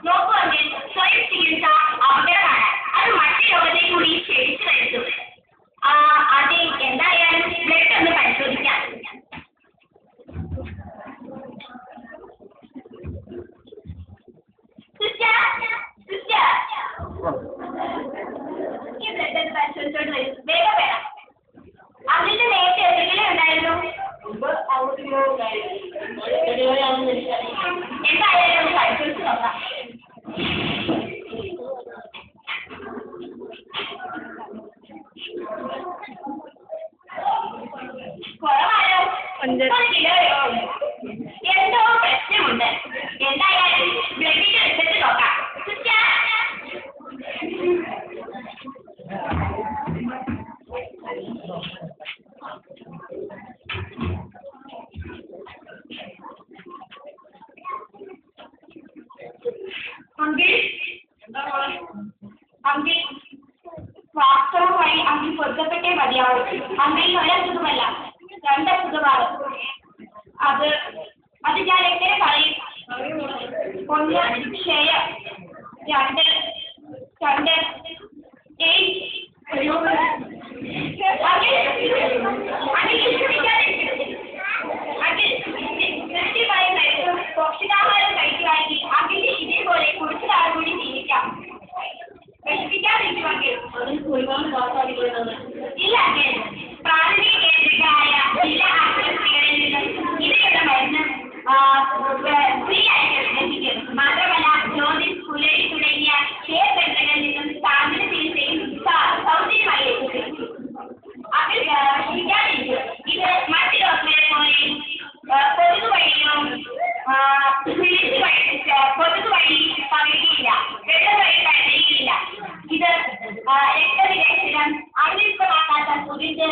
നോക്കുമെങ്കിൽ സ്വയം ചികിത്സ അപകടമാണ്. അത് മറ്റു രോഗത്തെ കൂടി ക്ഷണിച്ചു വരുത്തും. അത് എന്തായാലും ബ്ലഡ് ഒന്ന് പരിശോധിക്കാം. ഈ ബ്ലഡ് ഒന്ന് പരിശോധിച്ചോണ്ട് വരും. വേഗം വേണം. അതിന്റെ നേരത്തെ എന്തെങ്കിലും ഉണ്ടായിരുന്നു? എന്തായാലും ഒന്ന് പരിശോധിച്ച് നോക്കാം. കുറവായോ? 1 കിലോയോ? എന്തോ പ്രശ്നമുണ്ട്. എന്തായാലും ബ്ലഡിന്റെ റിസൾട്ട് നോക്കാം. അങ്കിൾ വാസ്തവമായി അങ്കിൾ പൊരുത്തപ്പെട്ടേ മതിയാവും. അങ്കിളിന് ഒരസുഖമല്ല, 2 അസുഖമാണ്. അത് ഞാൻ എങ്ങനെ പറയും? 1 ക്ഷയം, 2 പോഷകാഹാരം കഴിക്കുവാണെങ്കിൽ അങ്കിൾക്ക് ഇതേപോലെ കുറച്ചു നാൾ കൂടി ജീവിക്കാം. വിഷമിക്കാതിരിക്കുമെങ്കിൽ ഇല്ല അങ്കിൾ, പ്രാഥമിക കേന്ദ്രങ്ങളായ ജില്ലാ ആശുപത്രികളിൽ നിന്നും ഇതിനുള്ള മരുന്ന് ഫ്രീ ആയിട്ട് ലഭിക്കും. മാത്രമല്ല ജ്യോതിഷ്, പുലരി തുടങ്ങിയ ക്ഷേത്രങ്ങളിൽ നിന്നും സ്ഥാപന ചികിത്സയും സൗജന്യമായി ലഭിക്കും. അങ്കിൾ വിഷമിക്കാതിരിക്കും. ഇത് മറ്റു ഡോക്ടറെ പോലെ കൊതുക് വഴിയോ കൊതുക് വഴി പകരുകയില്ല, വെള്ളം വഴി പകരുകയില്ല. ഇത് രക്തവിരക്ഷണം, അണുവിമുക്തമാക്കാത്ത ഫുഡിന്റെ